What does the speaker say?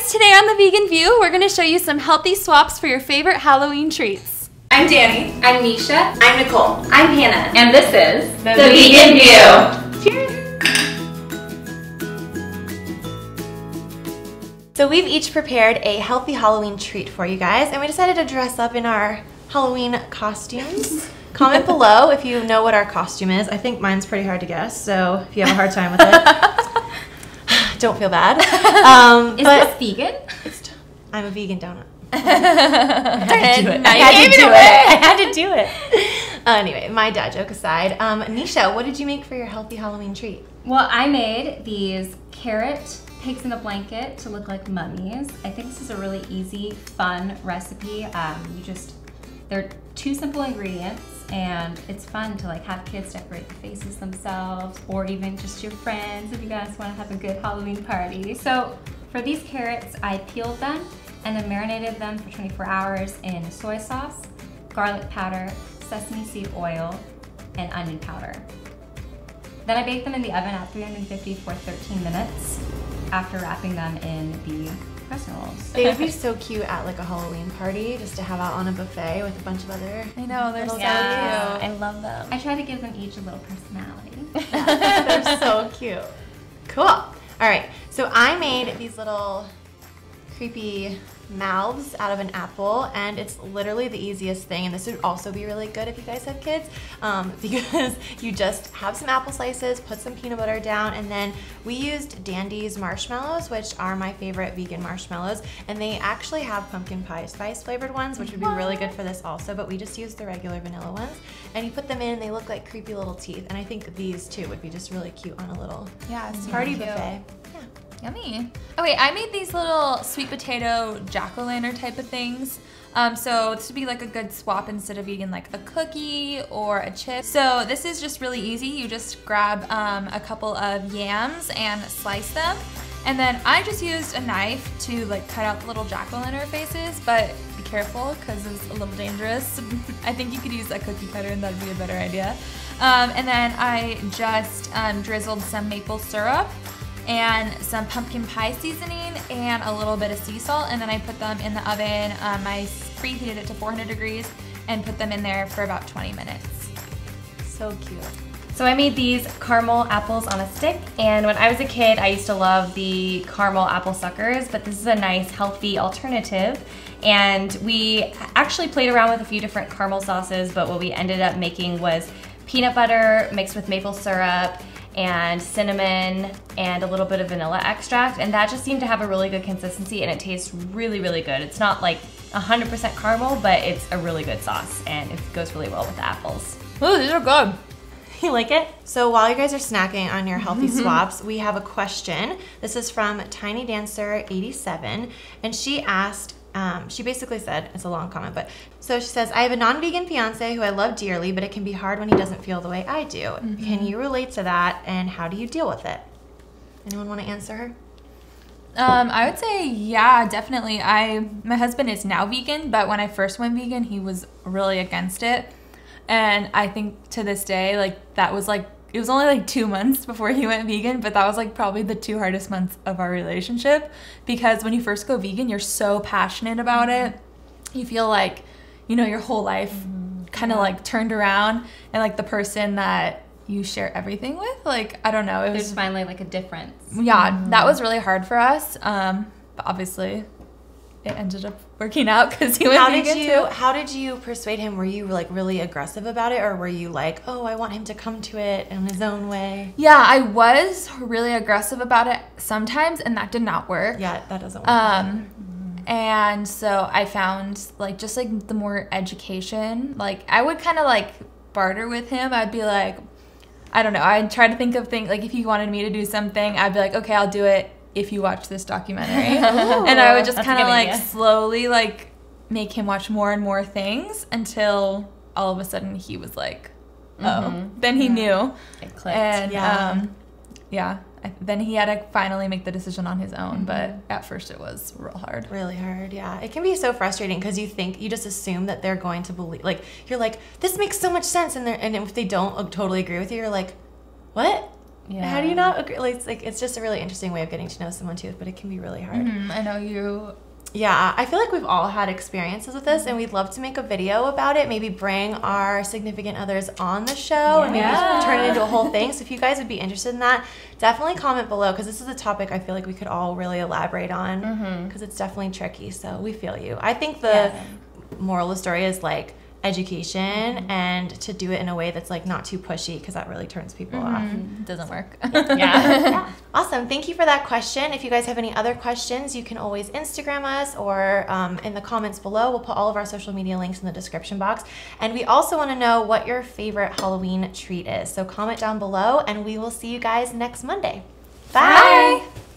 guys, today on The Vegan View, we're going to show you some healthy swaps for your favorite Halloween treats. I'm Dani. I'm NISHA. I'm Nicole. I'm Hannah. And this is The Vegan View. Cheers! So we've each prepared a healthy Halloween treat for you guys, and we decided to dress up in our Halloween costumes. Comment below if you know what our costume is. I think mine's pretty hard to guess, so if you have a hard time with it, don't feel bad. Is this vegan? I'm a vegan donut. I had to do it. I had to do it. Anyway, my dad joke aside, NISHA, what did you make for your healthy Halloween treat? Well, I made these carrot pigs in a blanket to look like mummies. I think this is a really easy, fun recipe. They're 2 simple ingredients, and it's fun to like have kids decorate the faces themselves, or even just your friends if you guys want to have a good Halloween party. So for these carrots, I peeled them and then marinated them for 24 hours in soy sauce, garlic powder, sesame seed oil, and onion powder. Then I baked them in the oven at 350 for 13 minutes after wrapping them in the crescent rolls. They would be so cute at like a Halloween party, just to have out on a buffet with a bunch of other. I know, they're so cute. I love them. I try to give them each a little personality. Yeah, they're so cute. Cool. All right, so I made these little creepy mouths out of an apple, and it's literally the easiest thing, and this would also be really good if you guys have kids, because you just have some apple slices, put some peanut butter down, and then we used Dandy's marshmallows, which are my favorite vegan marshmallows, and they actually have pumpkin pie spice flavored ones, which would be really good for this also, but we just used the regular vanilla ones, and you put them in, they look like creepy little teeth, and I think these too would be just really cute on a little party buffet. Yummy. Okay, I made these little sweet potato jack-o'-lantern type of things. So this would be like a good swap instead of eating like a cookie or a chip. So this is just really easy. You just grab a couple of yams and slice them. And then I just used a knife to like cut out the little jack-o'-lantern faces, but be careful because it's a little dangerous. I think you could use a cookie cutter and that'd be a better idea. And then I just drizzled some maple syrup and some pumpkin pie seasoning and a little bit of sea salt, and then I put them in the oven. I preheated it to 400 degrees and put them in there for about 20 minutes. So cute. So I made these caramel apples on a stick, and when I was a kid I used to love the caramel apple suckers, but this is a nice healthy alternative. And we actually played around with a few different caramel sauces, but what we ended up making was peanut butter mixed with maple syrup and cinnamon and a little bit of vanilla extract, and that just seemed to have a really good consistency, and it tastes really, really good. It's not like 100% caramel, but it's a really good sauce, and it goes really well with the apples. Ooh, these are good. You like it? So while you guys are snacking on your healthy swaps, we have a question. This is from Tiny Dancer 87, and she asked, she basically said, it's a long comment, but so she says, I have a non-vegan fiance who I love dearly, but it can be hard when he doesn't feel the way I do. Can you relate to that, and how do you deal with it? Anyone want to answer her? I would say, yeah, definitely. My husband is now vegan, but when I first went vegan, he was really against it. And I think to this day, like that was like, it was only like 2 months before he went vegan, but that was like probably the 2 hardest months of our relationship, because when you first go vegan, you're so passionate about it. You feel like, you know, your whole life kind of like turned around, and like the person that you share everything with, like, I don't know. There's finally like a difference. Yeah, that was really hard for us. But obviously it ended up working out because he went vegan too. How did you persuade him? Were you like really aggressive about it, or were you like, oh, I want him to come to it in his own way? Yeah, I was really aggressive about it sometimes, and that did not work. Yeah, that doesn't work. And so I found like just like the more education, like I would kind of like barter with him. I'd be like, I don't know, I'd try to think of things, like if he wanted me to do something, I'd be like, okay, I'll do it if you watch this documentary. And I would just kind of like slowly like make him watch more and more things until all of a sudden he was like, oh, then he knew. It clicked. And then he had to finally make the decision on his own, but at first it was real hard. Really hard, yeah. It can be so frustrating because you just assume that they're going to believe, like, you're like, this makes so much sense, and if they don't totally agree with you, you're like, what? Yeah. How do you not agree? Like, it's just a really interesting way of getting to know someone too, but it can be really hard. I know you. Yeah, I feel like we've all had experiences with this, and we'd love to make a video about it. Maybe bring our significant others on the show and maybe turn it into a whole thing. So if you guys would be interested in that, definitely comment below, because this is a topic I feel like we could all really elaborate on, because it's definitely tricky. So we feel you. I think the moral of the story is like education and to do it in a way that's like not too pushy, because that really turns people off. Doesn't work. Yeah. Awesome. Thank you for that question. If you guys have any other questions, you can always Instagram us or in the comments below. We'll put all of our social media links in the description box. And we also want to know what your favorite Halloween treat is. So comment down below, and we will see you guys next Monday. Bye. Bye.